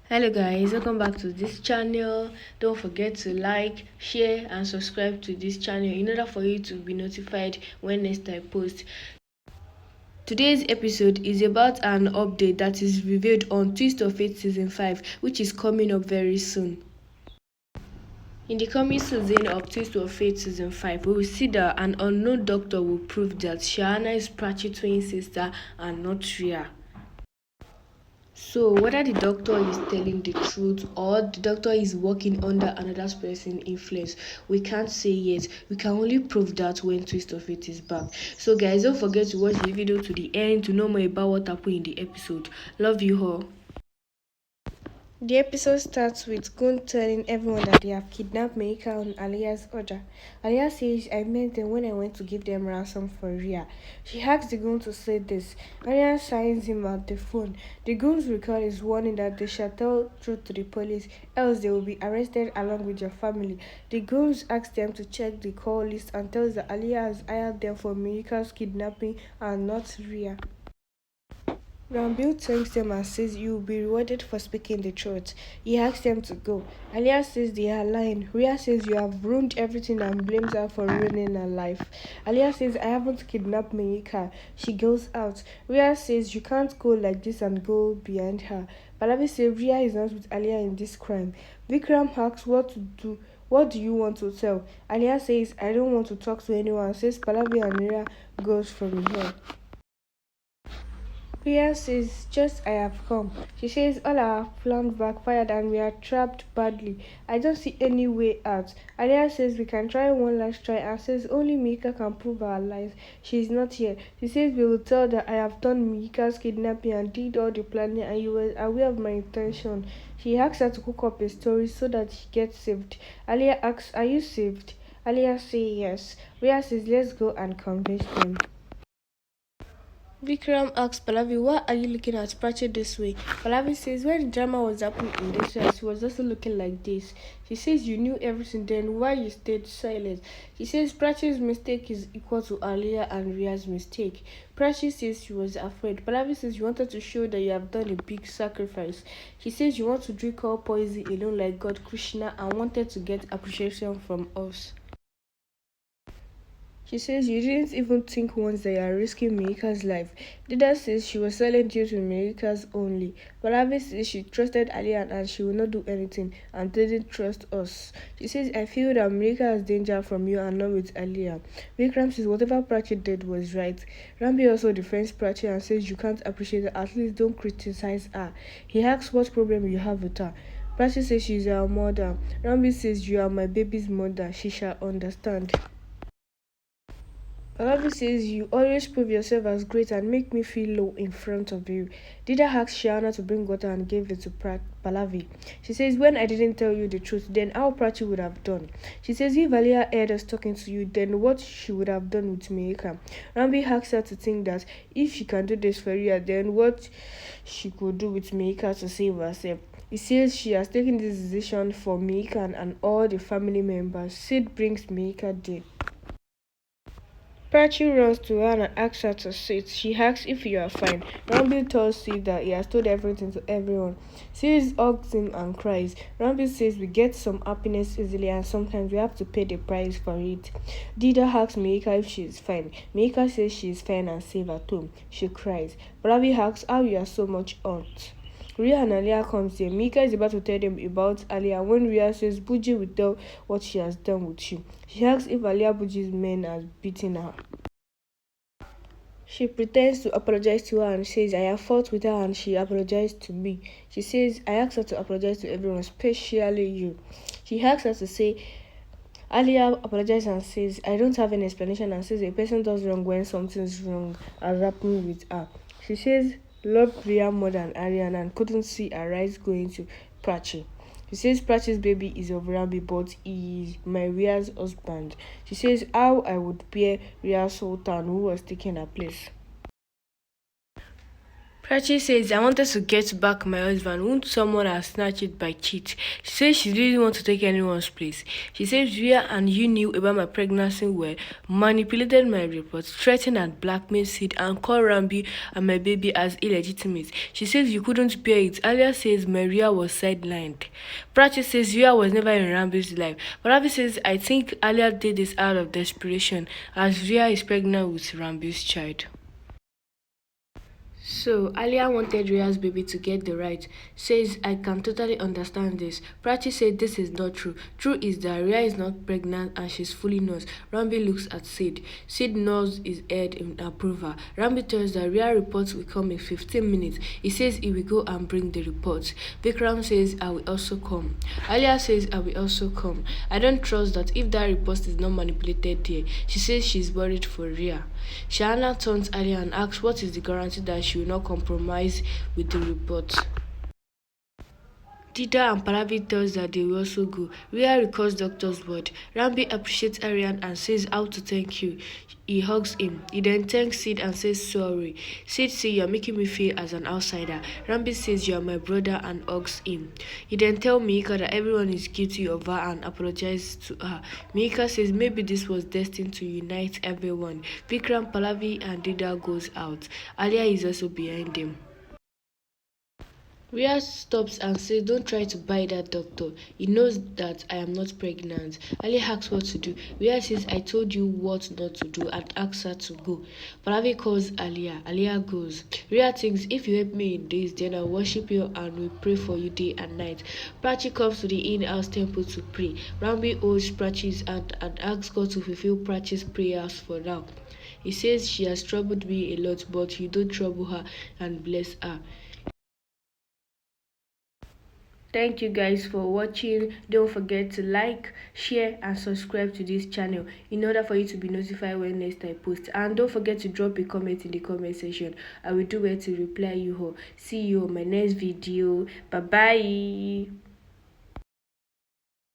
Hello guys, welcome back to this channel. Don't forget to like, share and subscribe to this channel in order for you to be notified when next I post. Today's episode is about an update that is revealed on Twist of Fate season 5, which is coming up very soon. In the coming season of Twist of Fate season 5, we will see that an unknown doctor will prove that Shahana is Prachi's twin sister and not Rhea. So whether the doctor is telling the truth or the doctor is working under another person's influence, we can't say yet. We can only prove that when Twist of Fate is back. So guys, don't forget to watch the video to the end to know more about what happened in the episode. Love you all. The episode starts with Gun telling everyone that they have kidnapped Meika on Alia's order. Alia says, I met them when I went to give them ransom for Rhea. She asks the Gun to say this. Alia signs him at the phone. The Guns recall his warning that they shall tell truth to the police, else they will be arrested along with your family. The Guns ask them to check the call list and tells that Alia has hired them for Meika's kidnapping and not Rhea. Rambil thanks them and says you will be rewarded for speaking the truth. He asks them to go. Alia says they are lying. Rhea says you have ruined everything and blames her for ruining her life. Alia says I haven't kidnapped Meika. She goes out. Rhea says you can't go like this and go behind her. Pallavi says Rhea is not with Alia in this crime. Vikram asks what to do. What do you want to tell? Alia says I don't want to talk to anyone. Says Pallavi and Rhea goes from here. Rhea says, just I have come. She says all our plans backfired and we are trapped badly. I don't see any way out. Alia says we can try one last try and says only Mika can prove our lies. She is not here. She says we will tell that I have done Mika's kidnapping and did all the planning and you were aware of my intention. She asks her to cook up a story so that she gets saved. Alia asks, are you saved? Alia says yes. Rhea says let's go and convince them. Vikram asks Pallavi, why are you looking at Prachi this way? Pallavi says, when the drama was happening in this house, she was also looking like this. She says, you knew everything, then why you stayed silent? She says, Prachi's mistake is equal to Alia and Ria's mistake. Prachi says she was afraid. Pallavi says, you wanted to show that you have done a big sacrifice. She says, you want to drink all poison alone like God Krishna and wanted to get appreciation from us. She says you didn't even think once that you are risking Meika's life. Dida says she was silent due to Meika's only. Pallavi says she trusted Alian and she will not do anything and didn't trust us. She says I feel that Meika has danger from you and not with Alia. Vikram says whatever Prachi did was right. Rambi also defends Prachi and says you can't appreciate her, at least don't criticize her. He asks what problem you have with her. Prachi says she's our mother. Rambi says you are my baby's mother. She shall understand. Pallavi says you always prove yourself as great and make me feel low in front of you. Dida asked Shahana to bring water and gave it to Pallavi. She says when I didn't tell you the truth, then how Prachi would have done. She says if Alia heard us talking to you, then what she would have done with Meika. Rambi asks her to think that if she can do this for Ria, then what she could do with Meika to save herself. He says she has taken this decision for Meika and all the family members. Sid brings Meika there. Prachi runs to her and asks her to sit. She asks if you are fine. Rambi tells Sid that he has told everything to everyone. Sid hugs him and cries. Rambi says we get some happiness easily and sometimes we have to pay the price for it. Dida asks Meika if she is fine. Meika says she is fine and safe at home. She cries. Ravi asks how you are so much hurt. Rhea and Alia comes here. Mika is about to tell them about Alia when Rhea says Buji will tell what she has done with you. She asks if Alia Buji's men has beaten her. She pretends to apologize to her and says I have fought with her and she apologized to me. She says I asked her to apologize to everyone, especially you. She asks her to say Alia apologizes and says I don't have any explanation and says a person does wrong when something's wrong has happened with her. She says loved Rhea more than Ariana and couldn't see her rights going to Prachi. She says Prachi's baby is of Rambi but he is my Rhea's husband. She says how I would bear Rhea's sultan who was taking her place. Prachi says, I wanted to get back my husband whom someone has snatched it by cheat. She says she didn't want to take anyone's place. She says, Rhea and you knew about my pregnancy well, manipulated my reports, threatened and blackmailed Sid, and called Rambi and my baby as illegitimate. She says you couldn't bear it. Alia says Maria was sidelined. Prachi says Rhea was never in Rambi's life. But Rambi says, I think Alia did this out of desperation as Rhea is pregnant with Rambi's child. So, Alia wanted Ria's baby to get the right. Says, I can totally understand this. Prachi said this is not true. True is that Ria is not pregnant and she's fully nursed. Rambi looks at Sid. Sid nods his head in approval. Rambi tells that Ria reports will come in 15 minutes. He says he will go and bring the reports. Vikram says, I will also come. Alia says, I will also come. I don't trust that if that report is not manipulated here. She says she's worried for Ria. Shahana turns Alia and asks what is the guarantee that she will not compromise with the report. Dida and Pallavi tells that they will also go. Rhea recalls doctor's word. Rambi appreciates Aryan and says how to thank you. He hugs him. He then thanks Sid and says sorry. Sid says you are making me feel as an outsider. Rambi says you are my brother and hugs him. He then tells Mika that everyone is guilty of her and apologizes to her. Mika says maybe this was destined to unite everyone. Vikram, Pallavi and Dida goes out. Alia is also behind them. Rhea stops and says, don't try to buy that doctor. He knows that I am not pregnant. Ali asks what to do. Rhea says, I told you what not to do and asks her to go. Pallavi calls Alia. Alia goes. Rhea thinks, if you help me in this, then I'll worship you and will pray for you day and night. Prachi comes to the in-house temple to pray. Rambi holds Prachi's hand and asks God to fulfill Prachi's prayers for now. He says she has troubled me a lot, but you don't trouble her and bless her. Thank you guys for watching. Don't forget to like, share and subscribe to this channel in order for you to be notified when next I post. And don't forget to drop a comment in the comment section. I will do well to reply you all. See you on my next video. Bye bye.